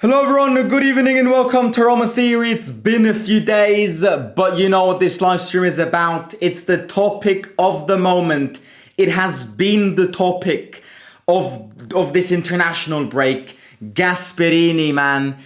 Hello everyone, good evening and welcome to Roma Theory. It's been a few days, but you know what this live stream is about. It's the topic of the moment. It has been the topic of this international break. Gasperini, man.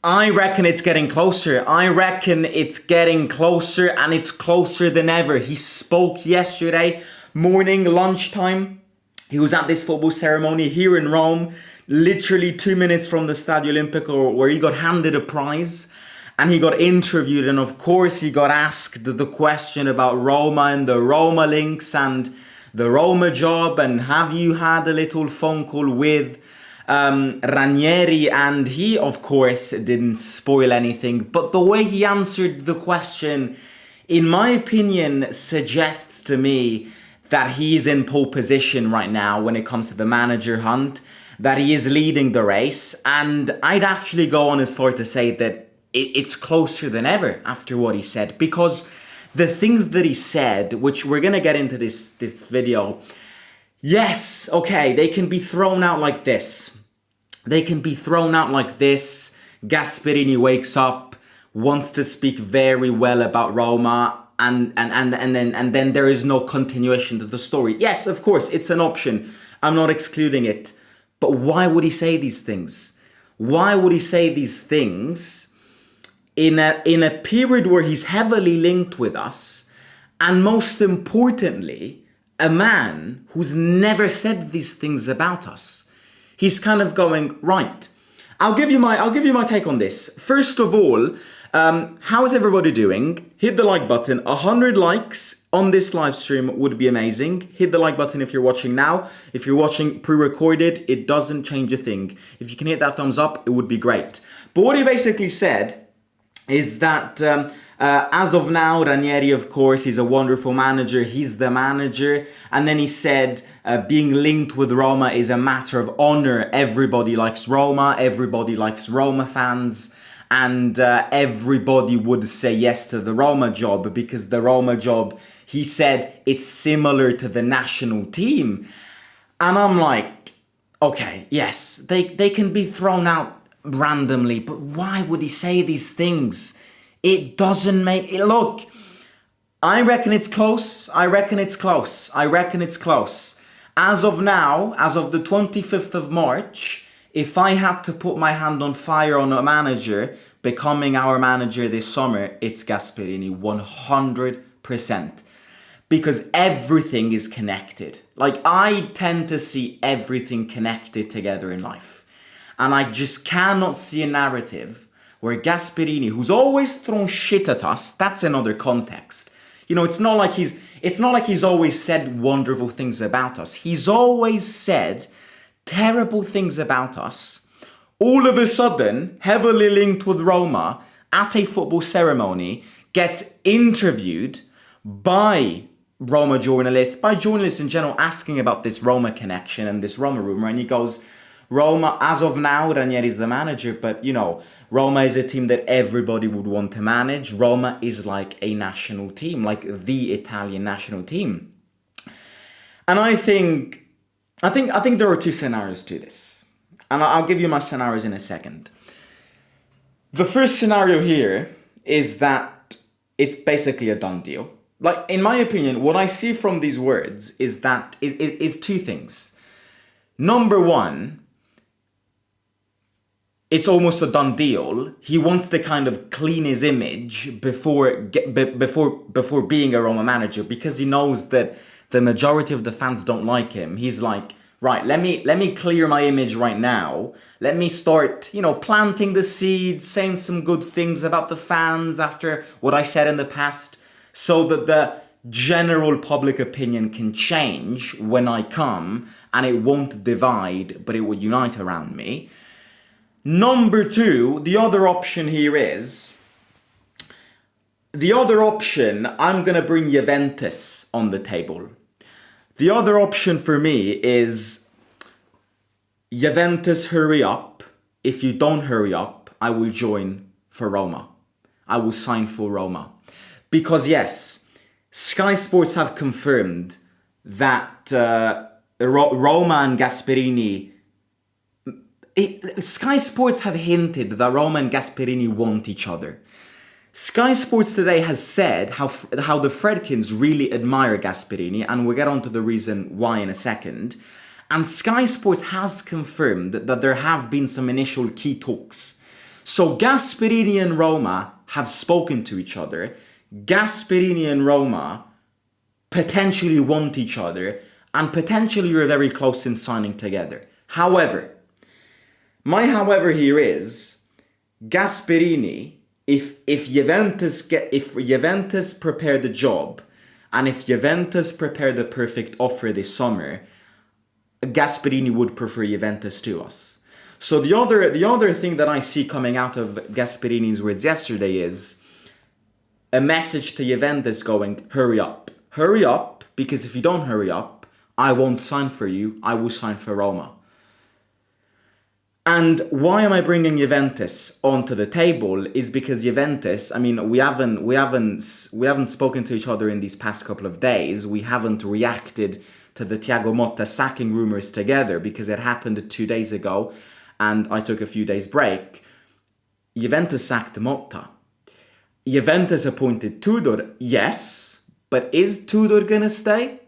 I reckon it's getting closer. I reckon it's getting closer and it's closer than ever. He spoke yesterday morning, lunchtime. He was at this football ceremony here in Rome, literally 2 minutes from the Stadio Olimpico, where he got handed a prize and he got interviewed. And of course, he got asked the question about Roma and the Roma links and the Roma job. And have you had a little phone call with Ranieri? And he, of course, didn't spoil anything. But the way he answered the question, in my opinion, suggests to me that he's in pole position right now when it comes to the manager hunt, that he is leading the race. And I'd actually go on as far to say that it's closer than ever after what he said, because the things that he said, which we're going to get into this video, yes, okay, they can be thrown out like this. They can be thrown out like this. Gasperini wakes up, wants to speak very well about Roma, and then there is no continuation to the story. Yes, of course, it's an option. I'm not excluding it. But why would he say these things? Why would he say these things in a period where he's heavily linked with us, and most importantly, a man who's never said these things about us? He's kind of going, right, I'll give you my take on this. First of all, how is everybody doing? Hit the like button. 100 likes on this live stream would be amazing. Hit the like button if you're watching now. If you're watching pre-recorded, it doesn't change a thing. If you can hit that thumbs up, it would be great. But what he basically said is that as of now, Ranieri, of course, he's a wonderful manager. He's the manager. And then he said being linked with Roma is a matter of honor. Everybody likes Roma. Everybody likes Roma fans. And everybody would say yes to the Roma job, because the Roma job, he said, it's similar to the national team. And I'm like, okay, yes, they can be thrown out randomly, but why would he say these things? It doesn't make it. Look, I reckon it's close. I reckon it's close. I reckon it's close. As of now, as of the 25th of March, if I had to put my hand on fire on a manager becoming our manager this summer, it's Gasperini, 100%. Because everything is connected. Like, I tend to see everything connected together in life. And I just cannot see a narrative where Gasperini, who's always thrown shit at us, that's another context. You know, it's not like he's always said wonderful things about us. He's always said terrible things about us. All of a sudden, heavily linked with Roma, at a football ceremony, gets interviewed by Roma journalists, by journalists in general, asking about this Roma connection and this Roma rumor. And he goes, Roma, as of now, Ranieri's the manager, but, you know, Roma is a team that everybody would want to manage. Roma is like a national team, like the Italian national team. And I think there are two scenarios to this. And I'll give you my scenarios in a second. The first scenario here is that it's basically a done deal. Like, in my opinion, what I see from these words is that is two things. Number one, it's almost a done deal. He wants to kind of clean his image before being a Roma manager, because he knows that the majority of the fans don't like him. He's like, right, let me clear my image right now. Let me start, you know, planting the seeds, saying some good things about the fans after what I said in the past, so that the general public opinion can change when I come, and it won't divide, but it will unite around me. Number two, the other option here is, I'm going to bring Juventus on the table. The other option for me is, Juventus, hurry up. If you don't hurry up, I will join for Roma. I will sign for Roma. Because yes, Sky Sports have confirmed that Roma and Gasperini Sky Sports have hinted that Roma and Gasperini want each other. Sky Sports today has said how the Fredkins really admire Gasperini, and we'll get on to the reason why in a second. And Sky Sports has confirmed that there have been some initial key talks. So Gasperini and Roma have spoken to each other. Gasperini and Roma potentially want each other, and potentially are very close in signing together. However, my however here is Gasperini. If Juventus prepare the job, and if Juventus prepare the perfect offer this summer, Gasperini would prefer Juventus to us. So the other thing that I see coming out of Gasperini's words yesterday is a message to Juventus going, hurry up, because if you don't hurry up, I won't sign for you, I will sign for Roma. And why am I bringing Juventus onto the table is because Juventus, I mean, we haven't spoken to each other in these past couple of days. We haven't reacted to the Thiago Motta sacking rumors together because it happened 2 days ago and I took a few days break. Juventus sacked Motta. Juventus appointed Tudor, yes, but is Tudor gonna stay?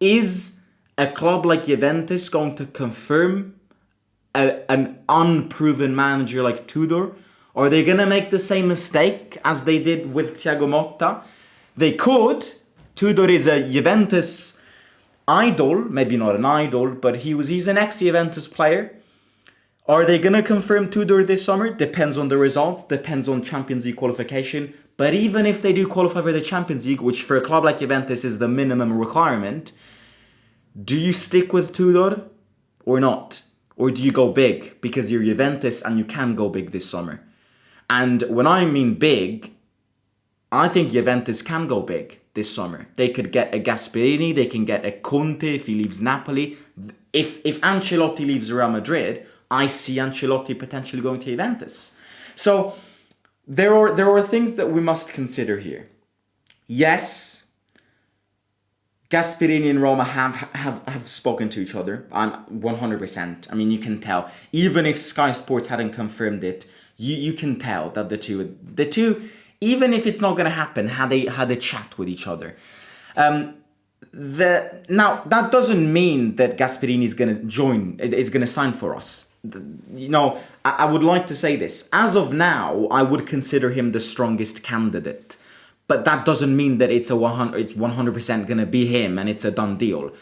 Is a club like Juventus going to confirm an unproven manager like Tudor? Are they going to make the same mistake as they did with Thiago Motta? They could. Tudor is a Juventus idol, maybe not an idol, but he's an ex-Juventus player. Are they going to confirm Tudor this summer? Depends on the results, depends on Champions League qualification. But even if they do qualify for the Champions League, which for a club like Juventus is the minimum requirement, do you stick with Tudor or not? Or do you go big because you're Juventus and you can go big this summer? And when I mean big, I think Juventus can go big this summer. They could get a Gasperini, they can get a Conte if he leaves Napoli. If Ancelotti leaves Real Madrid, I see Ancelotti potentially going to Juventus. So there are things that we must consider here. Yes, Gasperini and Roma have spoken to each other. 100%. I mean, you can tell. Even if Sky Sports hadn't confirmed it, you can tell that the two, even if it's not going to happen, had a chat with each other. Now that doesn't mean that Gasperini is going to sign for us. I would like to say this. As of now, I would consider him the strongest candidate. But that doesn't mean that it's 100% going to be him and it's a done deal.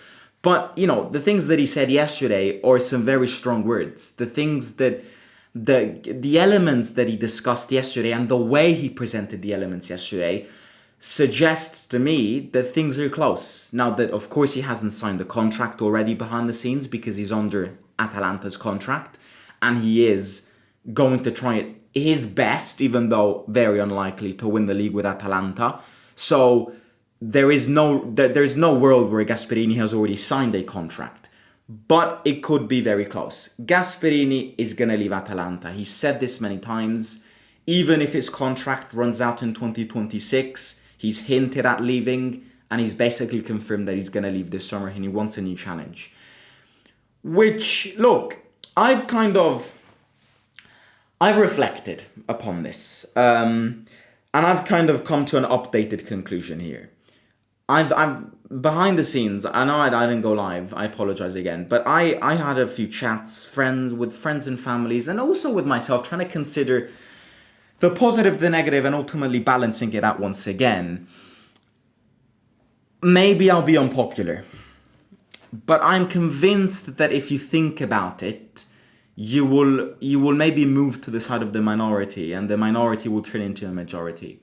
But, the things that he said yesterday are some very strong words. The things that, the elements that he discussed yesterday and the way he presented the elements yesterday suggests to me that things are close. Now that, of course, he hasn't signed the contract already behind the scenes because he's under Atalanta's contract. And he is going to try his best, even though very unlikely, to win the league with Atalanta. So there's no world where Gasperini has already signed a contract. But it could be very close. Gasperini is going to leave Atalanta. He said this many times. Even if his contract runs out in 2026, he's hinted at leaving, and he's basically confirmed that he's going to leave this summer and he wants a new challenge. Which, look, I've reflected upon this, and I've kind of come to an updated conclusion here. I've behind the scenes, I know I didn't go live, I apologize again, but I had a few chats, with friends and families, and also with myself, trying to consider the positive, the negative, and ultimately balancing it out once again. Maybe I'll be unpopular, but I'm convinced that if you think about it, you will maybe move to the side of the minority, and the minority will turn into a majority.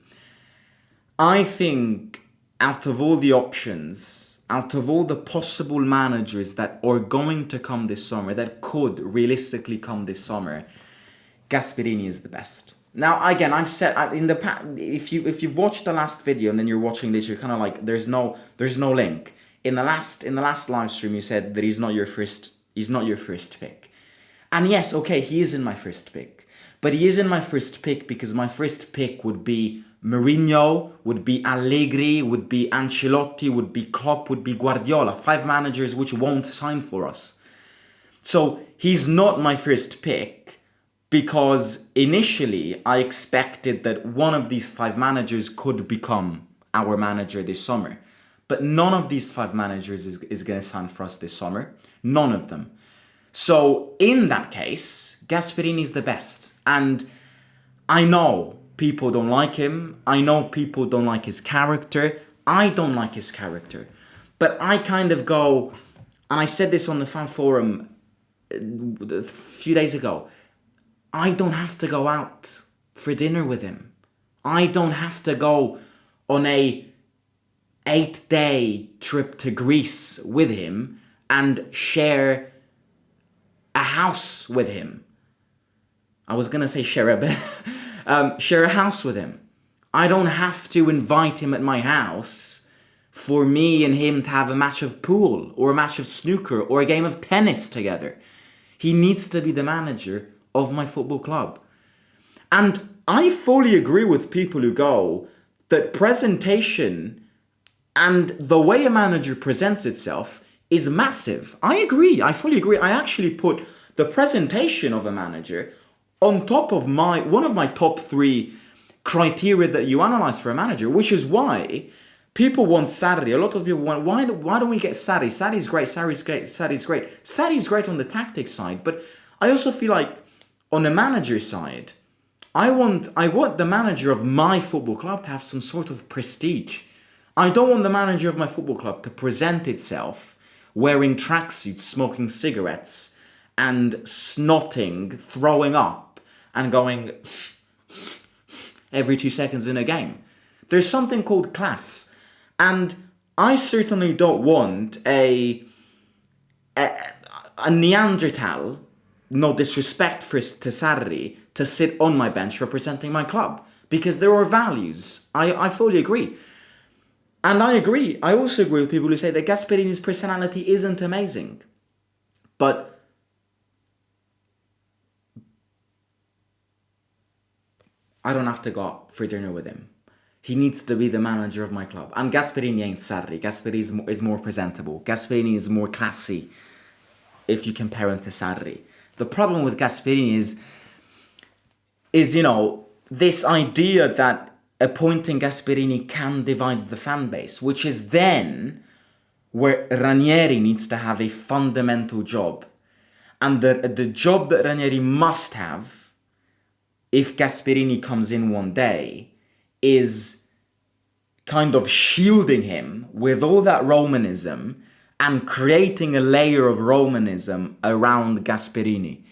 I think out of all the options, out of all the possible managers that are going to come this summer, that could realistically come this summer, Gasperini is the best. Now, again, I've said in the past, if you've watched the last video and then you're watching this, you're kind of like, there's no link. In the last live stream, you said that he's not your first pick. And yes, okay, he is in my first pick. But he is in my first pick because my first pick would be Mourinho, would be Allegri, would be Ancelotti, would be Klopp, would be Guardiola. 5 managers which won't sign for us. So he's not my first pick because initially I expected that one of these 5 managers could become our manager this summer. But none of these 5 managers is going to sign for us this summer. None of them. So in that case, Gasperini is the best. And I know people don't like him. I know people don't like his character. I don't like his character. But I kind of go, and I said this on the fan forum a few days ago, I don't have to go out for dinner with him. I don't have to go on a 8-day trip to Greece with him and share a house with him. I was going to say share a bed. Share a house with him. I don't have to invite him at my house for me and him to have a match of pool or a match of snooker or a game of tennis together. He needs to be the manager of my football club. And I fully agree with people who go that presentation and the way a manager presents itself is massive. I agree. I fully agree. I actually put the presentation of a manager on top of one of my top 3 criteria that you analyze for a manager, which is why people want Sarri. A lot of people want, why don't we get Sarri? Sarri's great, Sarri's great, Sarri's great. Sarri's great on the tactics side, but I also feel like on the manager side, I want the manager of my football club to have some sort of prestige. I don't want the manager of my football club to present itself wearing tracksuits, smoking cigarettes, and snotting, throwing up, and going every 2 seconds in a game. There's something called class. And I certainly don't want a Neanderthal, no disrespect to Sarri, to sit on my bench representing my club. Because there are values. I fully agree. And I agree. I also agree with people who say that Gasperini's personality isn't amazing. But I don't have to go out for dinner with him. He needs to be the manager of my club. And Gasperini ain't Sarri. Gasperini is more presentable. Gasperini is more classy if you compare him to Sarri. The problem with Gasperini is this idea that appointing Gasperini can divide the fan base, which is then where Ranieri needs to have a fundamental job. And the job that Ranieri must have, if Gasperini comes in one day, is kind of shielding him with all that Romanism and creating a layer of Romanism around Gasperini.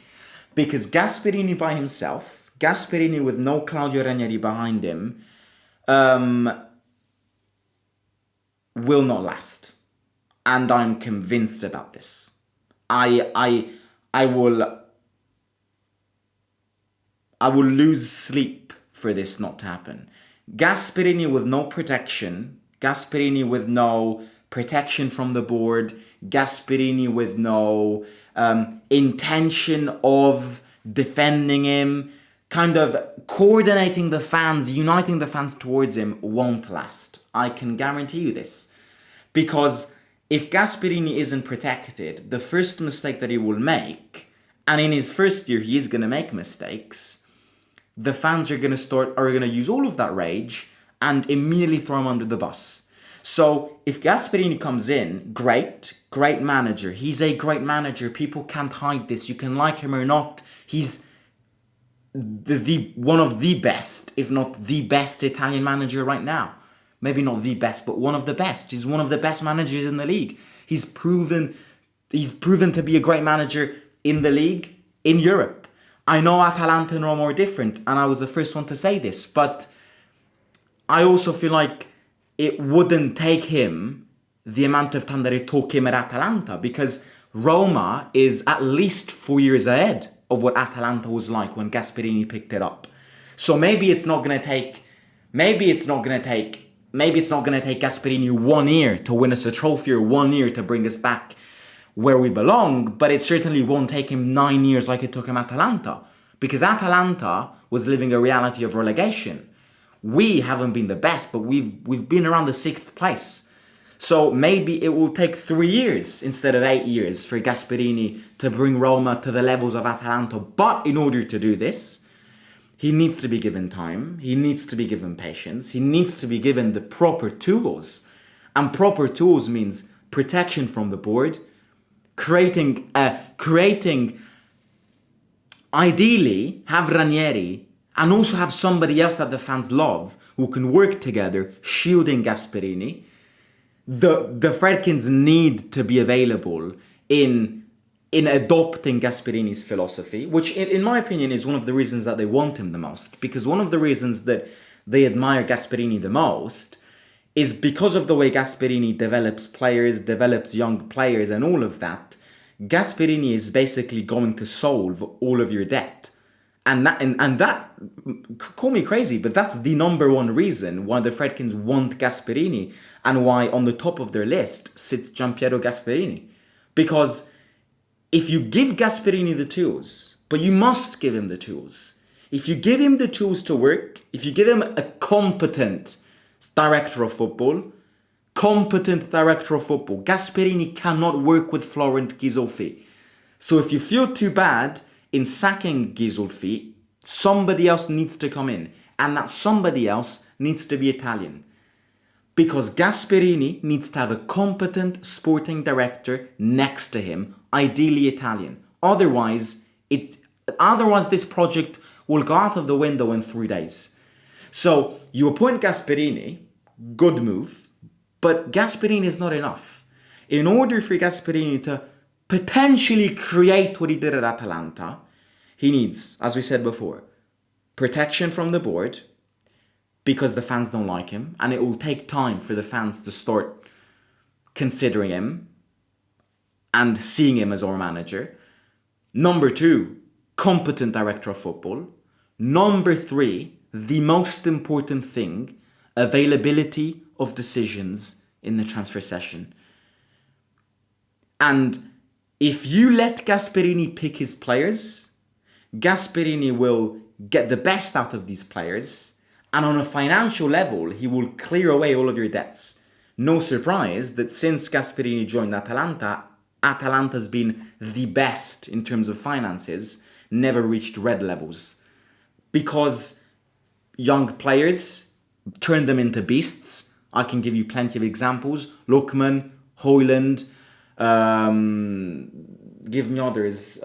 Because Gasperini by himself, Gasperini with no Claudio Ranieri behind him, will not last. And I'm convinced about this. I will lose sleep for this not to happen. Gasperini with no protection, Gasperini with no protection from the board, Gasperini with no intention of defending him, kind of coordinating the fans, uniting the fans towards him, won't last. I can guarantee you this. Because if Gasperini isn't protected, the first mistake that he will make, and in his first year he is going to make mistakes, the fans are going to use all of that rage and immediately throw him under the bus. So if Gasperini comes in, great manager. He's a great manager. People can't hide this. You can like him or not. He's one of the best, if not the best Italian manager right now. Maybe not the best, but one of the best. He's one of the best managers in the league. He's proven to be a great manager in the league, in Europe. I know Atalanta and Roma are different, and I was the first one to say this, but I also feel like it wouldn't take him the amount of time that it took him at Atalanta, because Roma is at least 4 years ahead of what Atalanta was like when Gasperini picked it up. So maybe it's not going to take Gasperini 1 year to win us a trophy or 1 year to bring us back where we belong, but it certainly won't take him 9 years like it took him Atalanta, because Atalanta was living a reality of relegation. We haven't been the best, but we've been around the 6th place. So maybe it will take 3 years instead of 8 years for Gasperini to bring Roma to the levels of Atalanta. But in order to do this, he needs to be given time. He needs to be given patience. He needs to be given the proper tools. And proper tools means protection from the board, creating ideally have Ranieri and also have somebody else that the fans love who can work together, shielding Gasperini. The Fredkins need to be available in adopting Gasperini's philosophy, which in my opinion is one of the reasons that they want him the most. Because one of the reasons that they admire Gasperini the most is because of the way Gasperini develops players, develops young players and all of that. Gasperini is basically going to solve all of your debt. And that, call me crazy, but that's the number one reason why the Fredkins want Gasperini and why on the top of their list sits Gianpiero Gasperini. Because if you give Gasperini the tools, but you must give him the tools. If you give him the tools to work, if you give him a competent director of football, Gasperini cannot work with Florent Ghisolfi. So if you feel too bad in sacking Ghisolfi, somebody else needs to come in. And that somebody else needs to be Italian. Because Gasperini needs to have a competent sporting director next to him, ideally Italian. Otherwise this project will go out of the window in 3 days. So you appoint Gasperini, good move, but Gasperini is not enough. In order for Gasperini to potentially create what he did at Atalanta, he needs, as we said before, protection from the board, because the fans don't like him, and it will take time for the fans to start considering him and seeing him as our manager. Number 2, competent director of football. Number 3, the most important thing, availability of decisions in the transfer session. And if you let Gasperini pick his players, Gasperini will get the best out of these players, and on a financial level, he will clear away all of your debts. No surprise that since Gasperini joined Atalanta, Atalanta's been the best in terms of finances, never reached red levels. Because young players turn them into beasts. I can give you plenty of examples. Lookman, Højlund, give me others.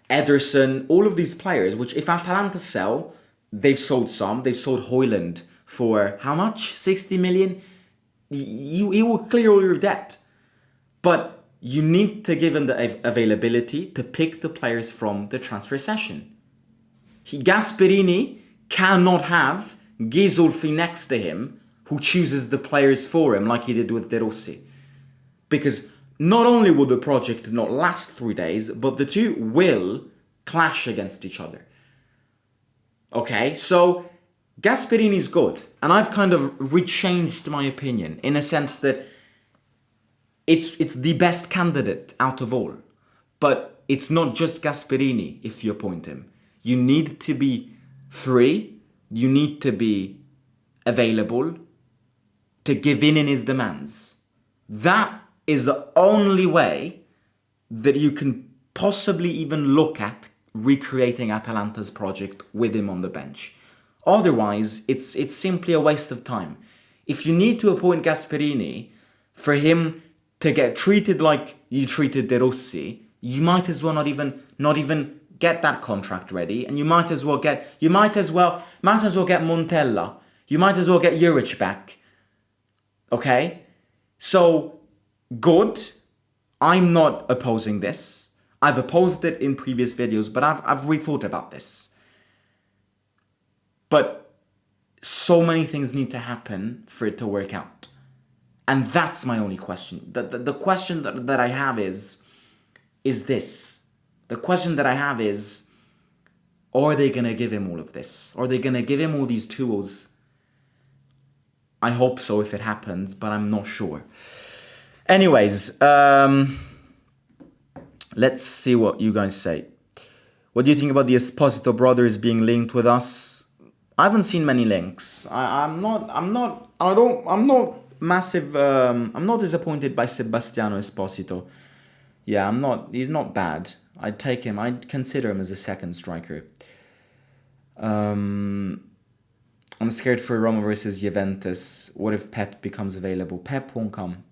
Ederson, all of these players, which if Atalanta sell, they've sold some. They've sold Højlund for how much? 60 million? He will clear all your debt. But you need to give him the availability to pick the players from the transfer session. Gasperini cannot have Ghisolfi next to him who chooses the players for him like he did with De Rossi. Because not only will the project not last 3 days, but the two will clash against each other. Okay, so Gasperini is good. And I've kind of rechanged my opinion in a sense that it's the best candidate out of all. But it's not just Gasperini if you appoint him. You need to be free. You need to be available to give in his demands. That is the only way that you can possibly even look at recreating Atalanta's project with him on the bench. Otherwise, it's simply a waste of time. If you need to appoint Gasperini for him to get treated like you treated De Rossi, you might as well not even get that contract ready, and you might as well get Montella. You might as well get Juric back. Okay? So good. I'm not opposing this. I've opposed it in previous videos, but I've rethought about this. But so many things need to happen for it to work out. And that's my only question. The question that I have is this. The question that I have is, are they going to give him all of this? Are they going to give him all these tools? I hope so if it happens, but I'm not sure. Anyways, let's see what you guys say. What do you think about the Esposito brothers being linked with us? I haven't seen many links. I'm not massive. I'm not disappointed by Sebastiano Esposito. Yeah, I'm not. He's not bad. I'd take him. I'd consider him as a second striker. I'm scared for Roma versus Juventus. What if Pep becomes available? Pep won't come.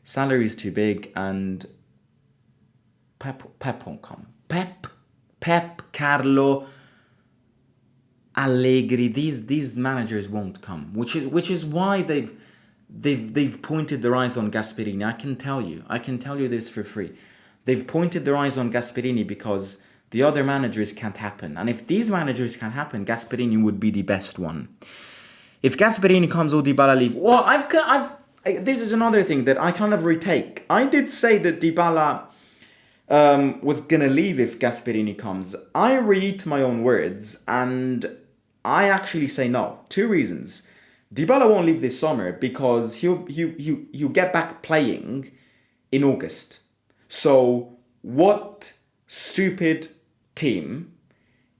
Salary is too big, and Pep won't come. Pep, Carlo, Allegri. These managers won't come. Which is why they've pointed their eyes on Gasperini. I can tell you this for free. They've pointed their eyes on Gasperini because the other managers can't happen. And if these managers can happen, Gasperini would be the best one. If Gasperini comes or Dybala leave, well, this is another thing that I kind of retake. I did say that Dybala was going to leave if Gasperini comes. I read my own words and I actually say no. 2 reasons. Dybala won't leave this summer because he'll get back playing in August. So what stupid team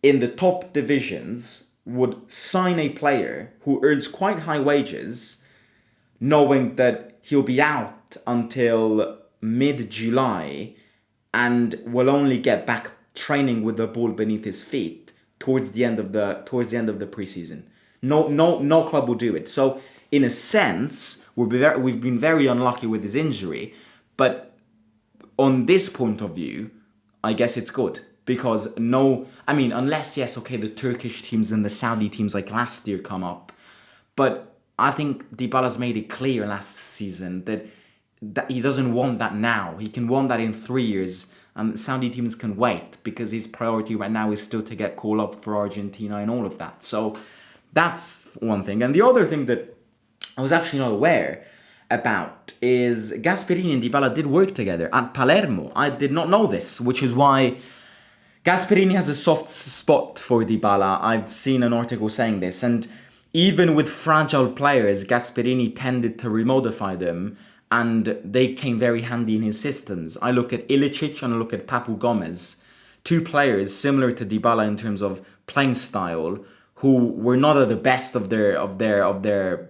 in the top divisions would sign a player who earns quite high wages knowing that he'll be out until mid-July and will only get back training with the ball beneath his feet towards the end of the preseason? No club will do it. So in a sense, we've been very unlucky with his injury, but on this point of view, I guess it's good. Because unless, yes, okay, the Turkish teams and the Saudi teams like last year come up. But I think Dybala's made it clear last season that he doesn't want that now. He can want that in 3 years. And Saudi teams can wait because his priority right now is still to get called up for Argentina and all of that. So that's one thing. And the other thing that I was actually not aware about is Gasperini and Dybala did work together at Palermo. I did not know this, which is why Gasperini has a soft spot for Dybala. I've seen an article saying this. And even with fragile players, Gasperini tended to remodify them and they came very handy in his systems. I look at Ilicic and I look at Papu Gomez, 2 players similar to Dybala in terms of playing style, who were not at the best of their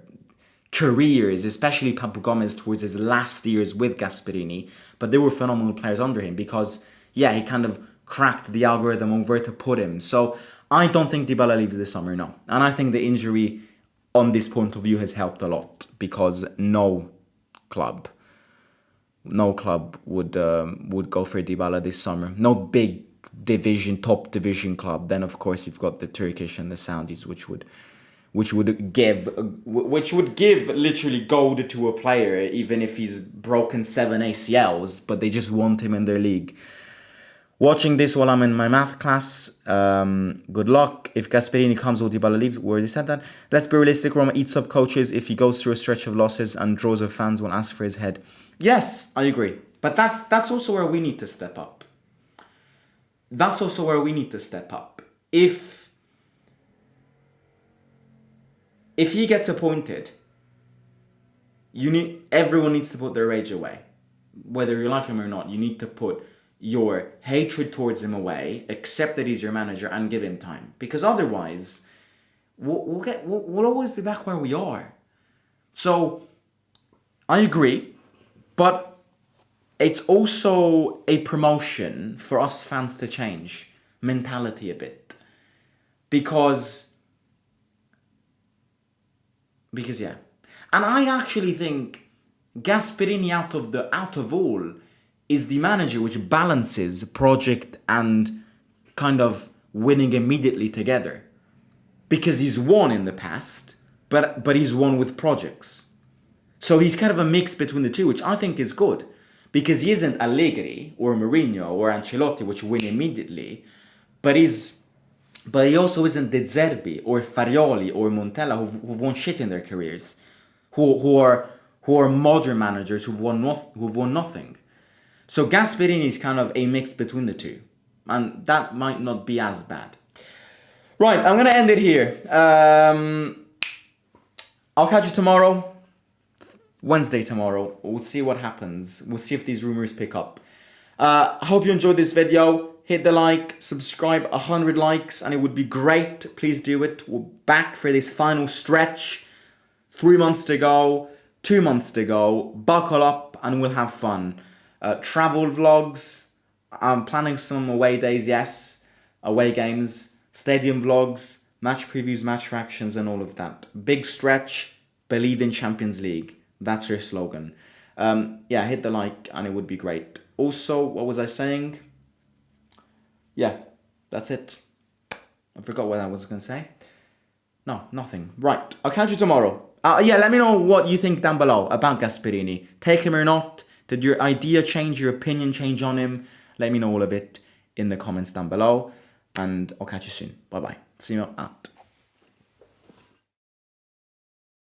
careers, especially Papu Gomez towards his last years with Gasperini, but they were phenomenal players under him because, yeah, he kind of cracked the algorithm on where to put him. So I don't think Dybala leaves this summer, no. And I think the injury on this point of view has helped a lot because no club would go for Dybala this summer. No big top division club. Then of course you've got the Turkish and the Saudis, which would give literally gold to a player even if he's broken 7 ACLs, but they just want him in their league. Watching this while I'm in my math class, good luck. If Gasperini comes or Dybala leaves, where he said that. Let's be realistic, Roma eats up coaches. If he goes through a stretch of losses and draws of fans will ask for his head. Yes, I agree. But that's also where we need to step up. If he gets appointed, everyone needs to put their rage away. Whether you like him or not, you need to put your hatred towards him away, accept that he's your manager, and give him time. Because otherwise, we'll always be back where we are. So, I agree, but it's also a promotion for us fans to change mentality a bit. Because yeah. And I actually think Gasperini out of all is the manager which balances project and kind of winning immediately together. Because he's won in the past, but he's won with projects. So he's kind of a mix between the two, which I think is good. Because he isn't Allegri or Mourinho or Ancelotti, which win immediately, but he also isn't De Zerbi or Farioli or Montella who've won shit in their careers, who are modern managers who've won nothing. So Gasperini is kind of a mix between the two, and that might not be as bad. Right, I'm gonna end it here. I'll catch you tomorrow, Wednesday tomorrow. We'll see what happens. We'll see if these rumors pick up. I hope you enjoyed this video. Hit the like, subscribe, 100 likes, and it would be great. Please do it. We're back for this final stretch. 3 months to go. 2 months to go. Buckle up and we'll have fun. Travel vlogs. I'm planning some away days, yes. Away games. Stadium vlogs. Match previews, match reactions and all of that. Big stretch. Believe in Champions League. That's your slogan. Yeah, hit the like and it would be great. Also, what was I saying? Yeah, that's it. I forgot what I was going to say. No, nothing. Right, I'll catch you tomorrow. Yeah, let me know what you think down below about Gasperini. Take him or not? Did your idea change, your opinion change on him? Let me know all of it in the comments down below. And I'll catch you soon. Bye-bye. See you out.